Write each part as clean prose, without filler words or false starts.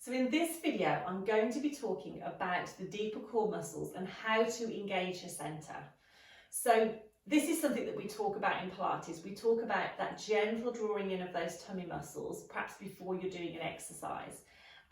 So in this video, I'm going to be talking about the deeper core muscles and how to engage your centre. So this is something that we talk about in Pilates. We talk about that gentle drawing in of those tummy muscles, perhaps before you're doing an exercise.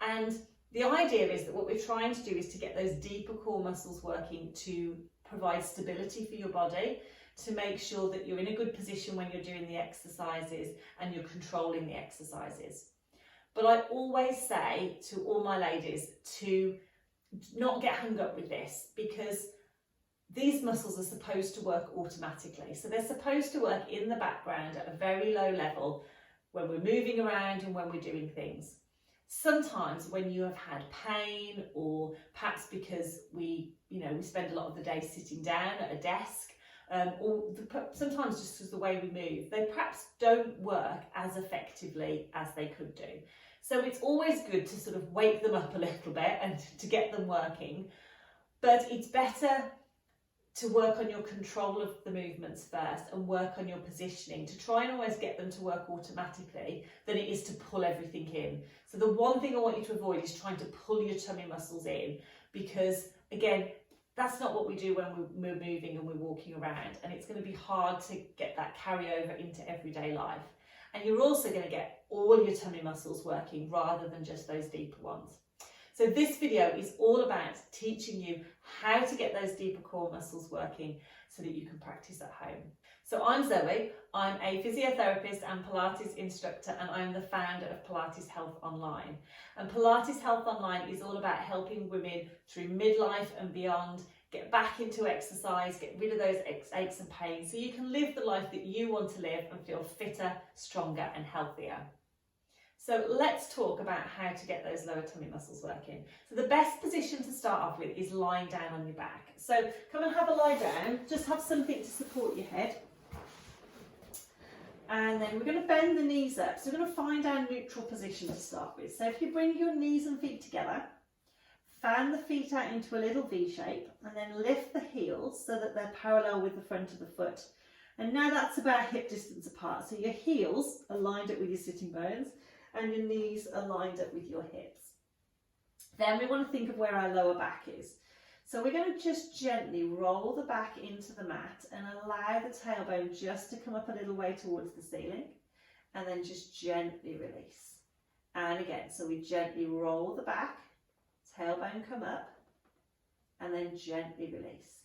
And the idea is that what we're trying to do is to get those deeper core muscles working to provide stability for your body, to make sure that you're in a good position when you're doing the exercises and you're controlling the exercises. But I always say to all my ladies to not get hung up with this, because these muscles are supposed to work automatically. So they're supposed to work in the background at a very low level when we're moving around and when we're doing things. Sometimes when you have had pain, or perhaps because we spend a lot of the day sitting down at a desk, sometimes just because the way we move, they perhaps don't work as effectively as they could do. So it's always good to sort of wake them up a little bit and to get them working, but it's better to work on your control of the movements first and work on your positioning to try and always get them to work automatically than it is to pull everything in. So the one thing I want you to avoid is trying to pull your tummy muscles in, because again, that's not what we do when we're moving and we're walking around, and it's going to be hard to get that carryover into everyday life. And you're also going to get all your tummy muscles working rather than just those deeper ones. So this video is all about teaching you how to get those deeper core muscles working so that you can practice at home. So I'm Zoe, I'm a physiotherapist and Pilates instructor, and I'm the founder of Pilates Health Online. And Pilates Health Online is all about helping women through midlife and beyond get back into exercise, get rid of those aches and pains so you can live the life that you want to live and feel fitter, stronger and healthier. So let's talk about how to get those lower tummy muscles working. So the best position to start off with is lying down on your back. So come and have a lie down, just have something to support your head. And then we're going to bend the knees up. So we're going to find our neutral position to start with. So if you bring your knees and feet together, fan the feet out into a little V shape, and then lift the heels so that they're parallel with the front of the foot. And now that's about hip distance apart. So your heels are lined up with your sitting bones and your knees are lined up with your hips. Then we want to think of where our lower back is. So we're going to just gently roll the back into the mat and allow the tailbone just to come up a little way towards the ceiling, and then just gently release. And again, so we gently roll the back, tailbone come up, and then gently release.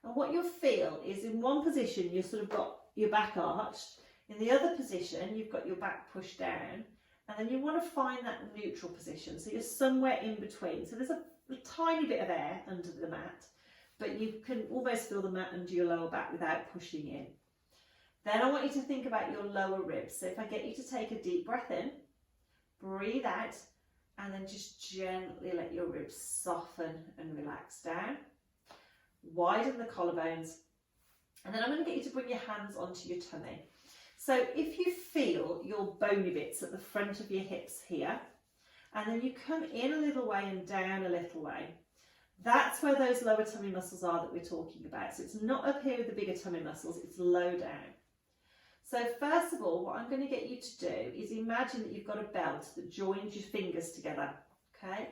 And what you'll feel is in one position you've sort of got your back arched, in the other position you've got your back pushed down, and then you want to find that neutral position, so you're somewhere in between. So there's a tiny bit of air under the mat, but you can almost feel the mat under your lower back without pushing in. Then I want you to think about your lower ribs. So if I get you to take a deep breath in, breathe out, and then just gently let your ribs soften and relax down. Widen the collarbones, and then I'm going to get you to bring your hands onto your tummy. So if you feel your bony bits at the front of your hips here, and then you come in a little way and down a little way, that's where those lower tummy muscles are that we're talking about. So it's not up here with the bigger tummy muscles, it's low down. So first of all, what I'm going to get you to do is imagine that you've got a belt that joins your fingers together, okay?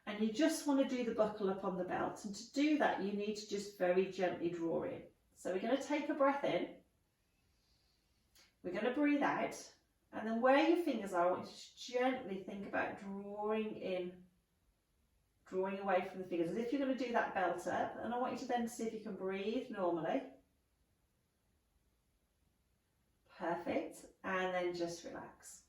And you just want to do the buckle up on the belt. And to do that, you need to just very gently draw in. So we're going to take a breath in. We're going to breathe out. And then where your fingers are, I want you to just gently think about drawing in, drawing away from the fingers, as if you're going to do that belt up. And I want you to then see if you can breathe normally. Perfect. And then just relax.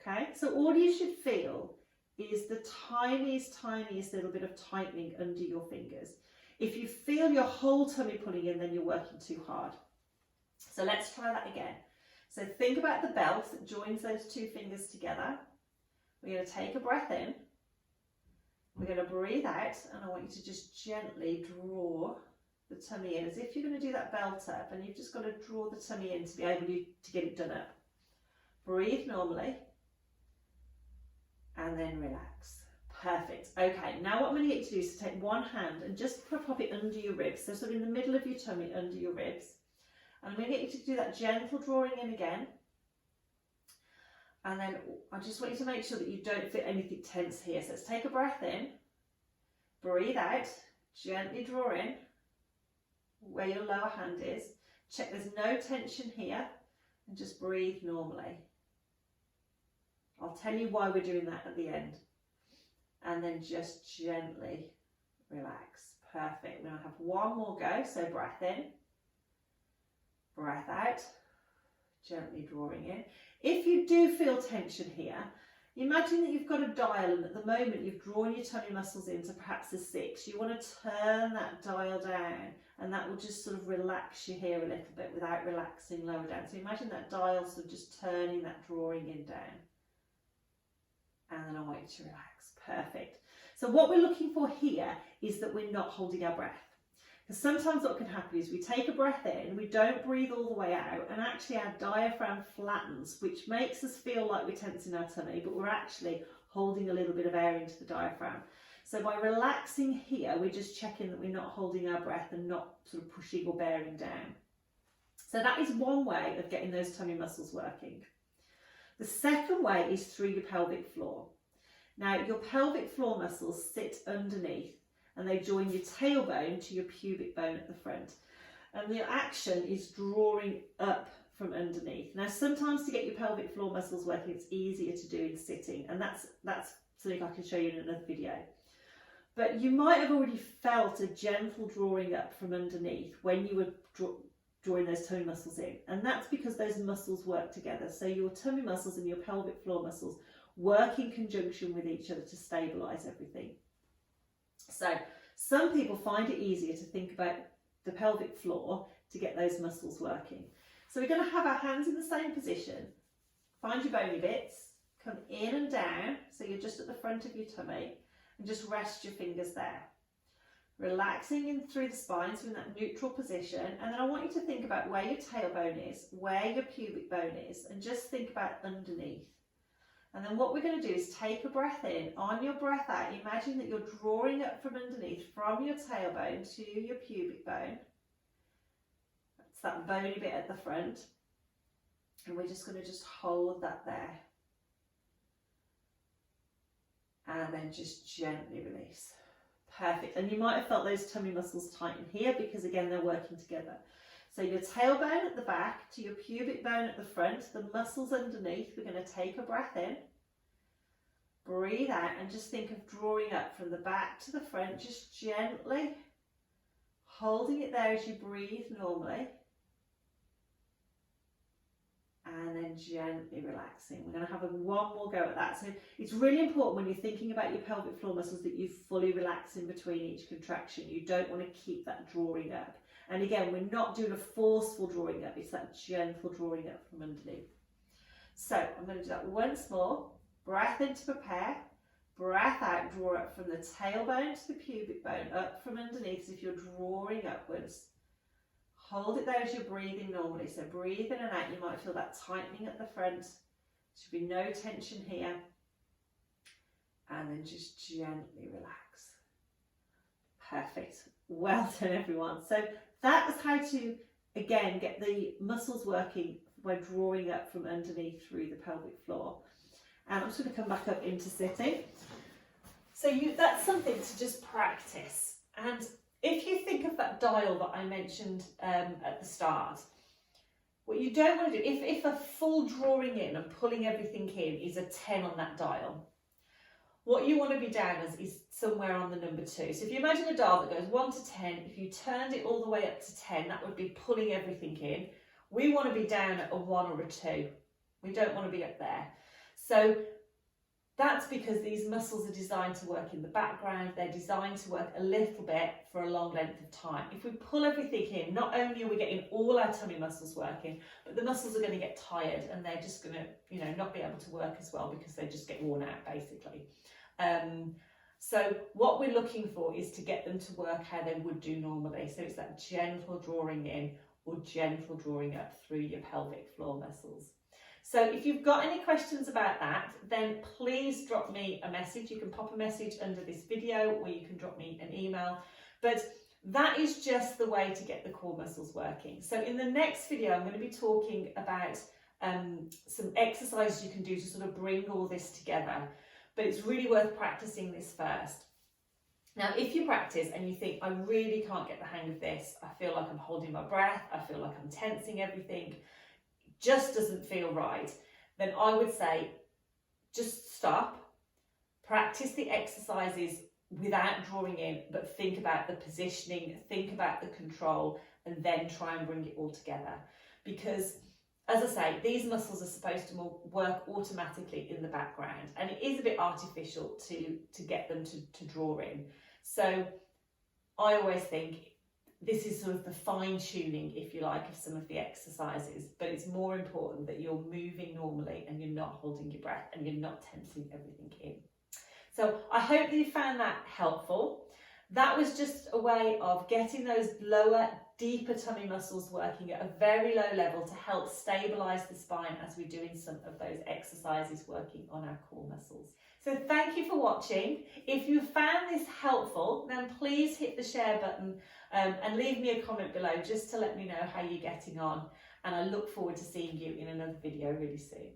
Okay, so all you should feel is the tiniest little bit of tightening under your fingers. If you feel your whole tummy pulling in, then you're working too hard. So let's try that again. So think about the belt that joins those two fingers together. We're going to take a breath in. We're going to breathe out, and I want you to just gently draw the tummy in, as if you're going to do that belt up, and you've just got to draw the tummy in to be able to get it done up. Breathe normally, and then relax. Perfect. Okay, now what I'm going to get you to do is to take one hand and just pop it under your ribs, so sort of in the middle of your tummy, under your ribs. And I'm going to get you to do that gentle drawing in again. And then I just want you to make sure that you don't feel anything tense here. So let's take a breath in, breathe out, gently draw in where your lower hand is. Check there's no tension here and just breathe normally. I'll tell you why we're doing that at the end. And then just gently relax. Perfect. We're going to have one more go. So breath in, breath out, gently drawing in. If you do feel tension here, imagine that you've got a dial and at the moment you've drawn your tummy muscles into perhaps a 6. You want to turn that dial down and that will just sort of relax you here a little bit without relaxing lower down. So imagine that dial sort of just turning that drawing in down. And then I want you to relax. Perfect. So what we're looking for here is that we're not holding our breath. Because sometimes what can happen is we take a breath in, we don't breathe all the way out, and actually our diaphragm flattens, which makes us feel like we're tensing our tummy, but we're actually holding a little bit of air into the diaphragm. So by relaxing here, we're just checking that we're not holding our breath and not sort of pushing or bearing down. So that is one way of getting those tummy muscles working. The second way is through your pelvic floor. Now, your pelvic floor muscles sit underneath and they join your tailbone to your pubic bone at the front. And the action is drawing up from underneath. Now, sometimes to get your pelvic floor muscles working, it's easier to do in sitting, and that's something I can show you in another video. But you might have already felt a gentle drawing up from underneath when you were drawing those tummy muscles in, and that's because those muscles work together. So your tummy muscles and your pelvic floor muscles work in conjunction with each other to stabilise everything. So some people find it easier to think about the pelvic floor to get those muscles working. So we're going to have our hands in the same position. Find your bony bits, come in and down, so you're just at the front of your tummy, and just rest your fingers there. Relaxing in through the spine, so in that neutral position, and then I want you to think about where your tailbone is, where your pubic bone is, and just think about underneath. And then what we're going to do is take a breath in. On your breath out, imagine that you're drawing up from underneath, from your tailbone to your pubic bone. That's that bony bit at the front. And we're just going to just hold that there. And then just gently release. Perfect. And you might have felt those tummy muscles tighten here because, again, they're working together. So your tailbone at the back to your pubic bone at the front, the muscles underneath. We're going to take a breath in, breathe out, and just think of drawing up from the back to the front, just gently holding it there as you breathe normally. And then gently relaxing. We're going to have one more go at that. So it's really important when you're thinking about your pelvic floor muscles that you fully relax in between each contraction. You don't want to keep that drawing up. And again, we're not doing a forceful drawing up, it's that gentle drawing up from underneath. So I'm going to do that once more. Breath in to prepare. Breath out, draw up from the tailbone to the pubic bone, up from underneath as if you're drawing upwards. Hold it there as you're breathing normally. So breathe in and out. You might feel that tightening at the front. There should be no tension here. And then just gently relax. Perfect. Well done, everyone. So that is how to, again, get the muscles working by drawing up from underneath through the pelvic floor. And I'm just going to come back up into sitting. So that's something to just practice. And if you think of that dial that I mentioned at the start, what you don't want to do, if a full drawing in and pulling everything in is a 10 on that dial, what you want to be down as is somewhere on the number 2. So if you imagine a dial that goes 1 to 10, if you turned it all the way up to 10, that would be pulling everything in. We want to be down at a 1 or a 2. We don't want to be up there. So that's because these muscles are designed to work in the background. They're designed to work a little bit for a long length of time. If we pull everything in, not only are we getting all our tummy muscles working, but the muscles are going to get tired and they're just going to, not be able to work as well because they just get worn out basically. So what we're looking for is to get them to work how they would do normally. So it's that gentle drawing in or gentle drawing up through your pelvic floor muscles. So if you've got any questions about that, then please drop me a message. You can pop a message under this video or you can drop me an email. But that is just the way to get the core muscles working. So in the next video, I'm going to be talking about some exercises you can do to sort of bring all this together. But it's really worth practicing this first. Now, if you practice and you think, I really can't get the hang of this, I feel like I'm holding my breath, I feel like I'm tensing everything, it just doesn't feel right, then I would say just stop, practice the exercises without drawing in, but think about the positioning, think about the control, and then try and bring it all together. Because, as I say, these muscles are supposed to work automatically in the background, and it is a bit artificial to get them to draw in. So I always think this is sort of the fine tuning, if you like, of some of the exercises, but it's more important that you're moving normally and you're not holding your breath and you're not tensing everything in. So I hope that you found that helpful. That was just a way of getting those lower, deeper tummy muscles working at a very low level to help stabilise the spine as we're doing some of those exercises working on our core muscles. So thank you for watching. If you found this helpful, then please hit the share button and leave me a comment below just to let me know how you're getting on. And I look forward to seeing you in another video really soon.